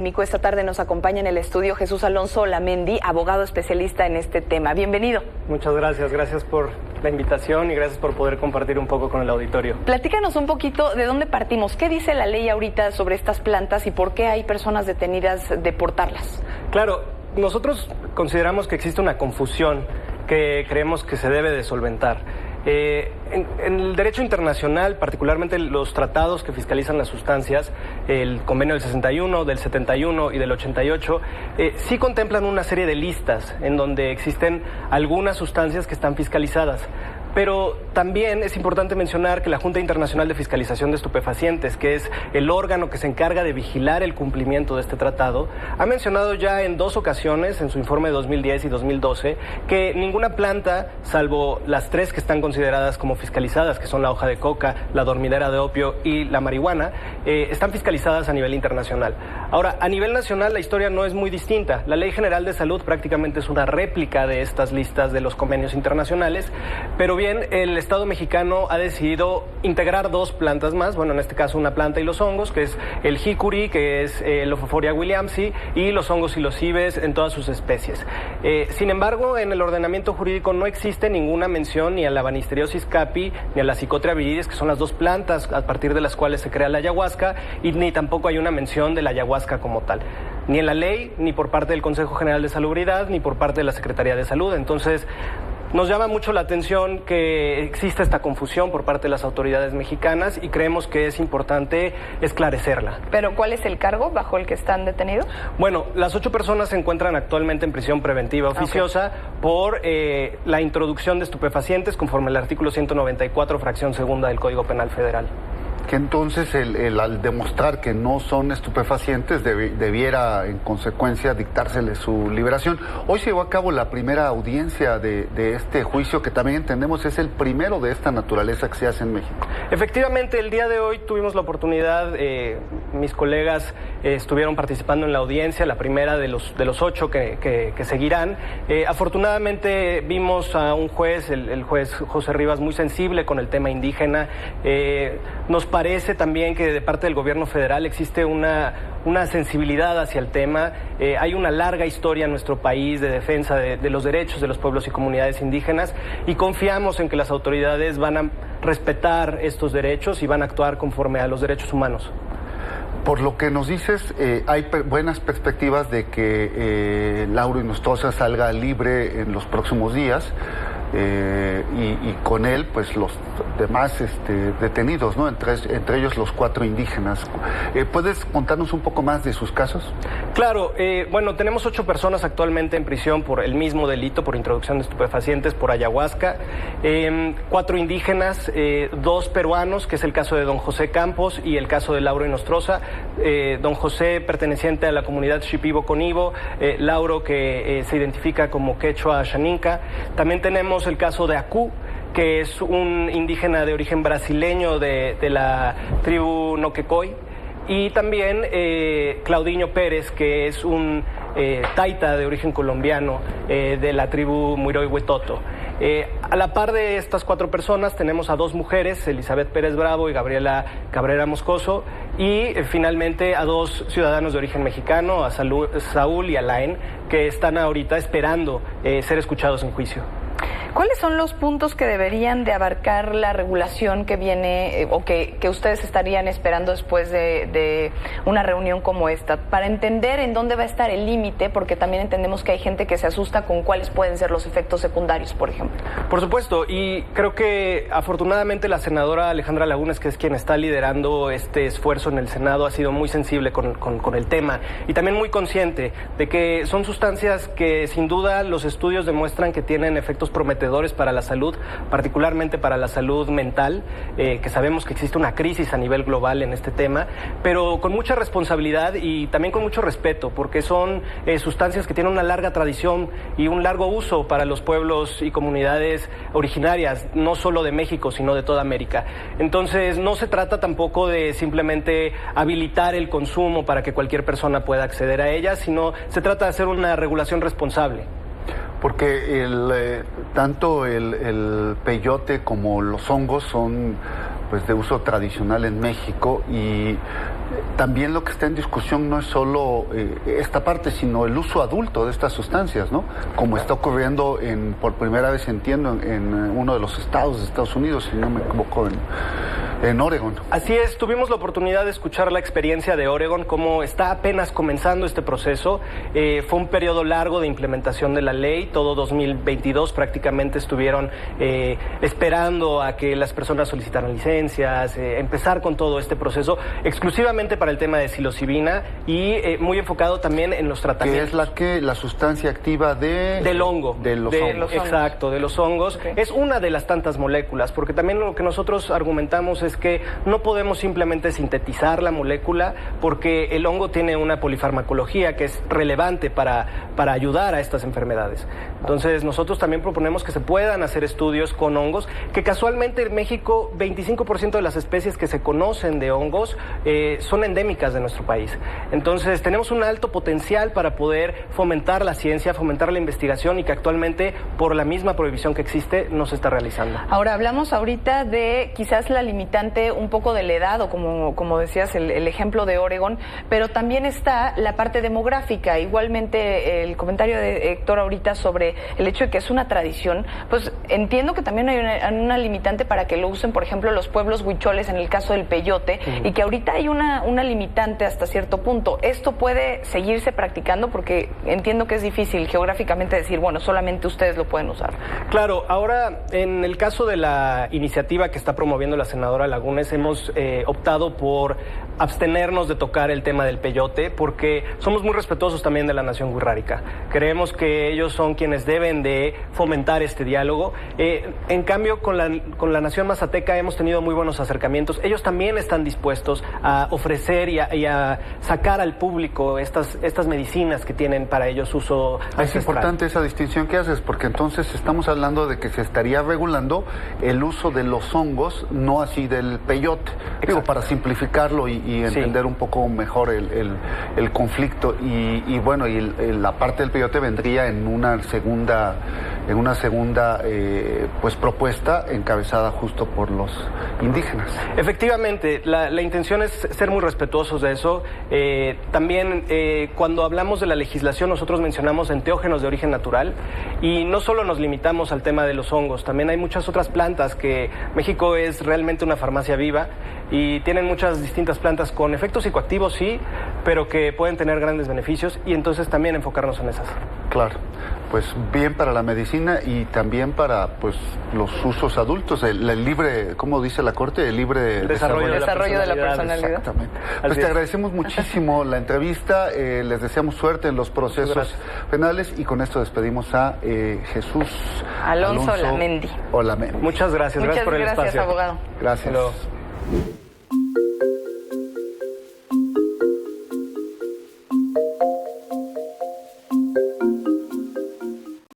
Esta tarde nos acompaña en el estudio Jesús Alonso Olamendi, abogado especialista en este tema. Bienvenido. Muchas gracias, gracias por la invitación y gracias por poder compartir un poco con el auditorio. Platícanos un poquito de dónde partimos. ¿Qué dice la ley ahorita sobre estas plantas y por qué hay personas detenidas de portarlas? Claro, nosotros consideramos que existe una confusión que creemos que se debe de solventar. En el derecho internacional, particularmente los tratados que fiscalizan las sustancias, el convenio del 61, del 71 y del 88, sí contemplan una serie de listas en donde existen algunas sustancias que están fiscalizadas. Pero también es importante mencionar que la Junta Internacional de Fiscalización de Estupefacientes, que es el órgano que se encarga de vigilar el cumplimiento de este tratado, ha mencionado ya en 2 ocasiones, en su informe de 2010 y 2012, que ninguna planta, salvo las 3 que están consideradas como fiscalizadas, que son la hoja de coca, la dormidera de opio y la marihuana, están fiscalizadas a nivel internacional. Ahora, a nivel nacional la historia no es muy distinta. La Ley General de Salud prácticamente es una réplica de estas listas de los convenios internacionales, pero bien, el Estado mexicano ha decidido integrar 2 plantas más, bueno, en este caso una planta y los hongos, que es el jicuri, que es el Lophophorus williamsi, y los hongos psilocibes en todas sus especies. Sin embargo, en el ordenamiento jurídico no existe ninguna mención ni a la Banisteriopsis capi ni a la Psychotria viridis, que son las 2 plantas a partir de las cuales se crea la ayahuasca, y ni tampoco hay una mención de la ayahuasca como tal, ni en la ley, ni por parte del Consejo General de Salubridad, ni por parte de la Secretaría de Salud. Entonces, nos llama mucho la atención que exista esta confusión por parte de las autoridades mexicanas y creemos que es importante esclarecerla. ¿Pero cuál es el cargo bajo el que están detenidos? Bueno, las 8 personas se encuentran actualmente en prisión preventiva oficiosa por la introducción de estupefacientes conforme al artículo 194, fracción segunda del Código Penal Federal. Que entonces al demostrar que no son estupefacientes debiera en consecuencia dictársele su liberación. Hoy se llevó a cabo la primera audiencia de este juicio, que también entendemos es el primero de esta naturaleza que se hace en México. Efectivamente, el día de hoy tuvimos la oportunidad, mis colegas estuvieron participando en la audiencia, la primera de los 8 que seguirán. Afortunadamente vimos a un juez, el juez José Rivas, muy sensible con el tema indígena. Nos parece también que de parte del gobierno federal existe una sensibilidad hacia el tema. Hay una larga historia en nuestro país de defensa de los derechos de los pueblos y comunidades indígenas y confiamos en que las autoridades van a respetar estos derechos y van a actuar conforme a los derechos humanos. Por lo que nos dices, hay buenas perspectivas de que Lauro Inostroza salga libre en los próximos días. Y con él, pues los demás detenidos, ¿no? Entre ellos los 4 indígenas. ¿Puedes contarnos un poco más de sus casos? Claro, bueno, tenemos 8 personas actualmente en prisión por el mismo delito, por introducción de estupefacientes, por ayahuasca. 4 indígenas, 2 peruanos, que es el caso de don José Campos y el caso de Lauro Inostroza. Don José, perteneciente a la comunidad Shipibo-Conibo, Lauro, que se identifica como quechua xaninca. También tenemos el caso de Acú, que es un indígena de origen brasileño de la tribu Noquecoy, y también Claudinho Pérez, que es un taita de origen colombiano de la tribu Muiroi Huetoto. A la par de estas 4 personas tenemos a 2 mujeres, Elizabeth Pérez Bravo y Gabriela Cabrera Moscoso, y finalmente a 2 ciudadanos de origen mexicano, a Saúl y Alain, que están ahorita esperando ser escuchados en juicio. ¿Cuáles son los puntos que deberían de abarcar la regulación que viene o que ustedes estarían esperando después de una reunión como esta? Para entender en dónde va a estar el límite, porque también entendemos que hay gente que se asusta con cuáles pueden ser los efectos secundarios, por ejemplo. Por supuesto, y creo que afortunadamente la senadora Alejandra Lagunes, que es quien está liderando este esfuerzo en el Senado, ha sido muy sensible con el tema y también muy consciente de que son sustancias que sin duda los estudios demuestran que tienen efectos prometedores para la salud, particularmente para la salud mental, que sabemos que existe una crisis a nivel global en este tema, pero con mucha responsabilidad y también con mucho respeto, porque son sustancias que tienen una larga tradición y un largo uso para los pueblos y comunidades originarias, no solo de México, sino de toda América. Entonces, no se trata tampoco de simplemente habilitar el consumo para que cualquier persona pueda acceder a ellas, sino se trata de hacer una regulación responsable. Porque tanto el peyote como los hongos son pues de uso tradicional en México y también lo que está en discusión no es solo esta parte, sino el uso adulto de estas sustancias, ¿no? Como está ocurriendo por primera vez, entiendo, en uno de los estados de Estados Unidos, si no me equivoco, en Oregon. Así es, tuvimos la oportunidad de escuchar la experiencia de Oregon, cómo está apenas comenzando este proceso. Fue un periodo largo de implementación de la ley, todo 2022 prácticamente estuvieron esperando a que las personas solicitaran licencias, empezar con todo este proceso exclusivamente para el tema de psilocibina y muy enfocado también en los tratamientos. ¿Qué es la sustancia activa del hongo? De los hongos. Exacto, de los hongos. Okay. Es una de las tantas moléculas, porque también lo que nosotros argumentamos es que no podemos simplemente sintetizar la molécula, porque el hongo tiene una polifarmacología que es relevante para ayudar a estas enfermedades. Entonces nosotros también proponemos que se puedan hacer estudios con hongos, que casualmente en México 25% de las especies que se conocen de hongos son endémicas de nuestro país. Entonces tenemos un alto potencial para poder fomentar la ciencia, fomentar la investigación, y que actualmente por la misma prohibición que existe no se está realizando. Ahora hablamos ahorita de quizás la limitante un poco de la edad, o como decías, el ejemplo de Oregon, pero también está la parte demográfica. Igualmente el comentario de Héctor ahorita sobre el hecho de que es una tradición, pues entiendo que también hay una limitante para que lo usen, por ejemplo, los pueblos huicholes en el caso del peyote, y que ahorita hay una limitante hasta cierto punto. ¿Esto puede seguirse practicando? Porque entiendo que es difícil geográficamente decir, bueno, solamente ustedes lo pueden usar. Claro, ahora en el caso de la iniciativa que está promoviendo la senadora Lagunes, hemos optado por abstenernos de tocar el tema del peyote, porque somos muy respetuosos también de la nación wixárika. Creemos que ellos son quienes deben de fomentar este diálogo. En cambio, con la nación mazateca hemos tenido muy buenos acercamientos. Ellos también están dispuestos a ofrecer y a sacar al público estas medicinas que tienen para ellos uso ancestral. Es importante esa distinción que haces, porque entonces estamos hablando de que se estaría regulando el uso de los hongos, no así del peyote. Digo, para simplificarlo y entender un poco mejor el conflicto. Y bueno, la parte del peyote vendría en una segunda pues propuesta encabezada justo por los indígenas. Efectivamente, la intención es ser muy respetuosos de eso. También cuando hablamos de la legislación, nosotros mencionamos enteógenos de origen natural, y no solo nos limitamos al tema de los hongos, también hay muchas otras plantas que México es realmente una farmacia viva, y tienen muchas distintas plantas con efectos psicoactivos, sí, pero que pueden tener grandes beneficios, y entonces también enfocarnos en esas. Claro, pues bien para la medicina y también para pues los usos adultos, el libre, ¿cómo dice la Corte? El libre desarrollo de la personalidad. Exactamente. Pues te agradecemos muchísimo la entrevista, les deseamos suerte en los procesos penales, y con esto despedimos a Jesús Alonso Olamendi. Muchas gracias. Gracias por el espacio. Muchas gracias, abogado. Gracias. Hello.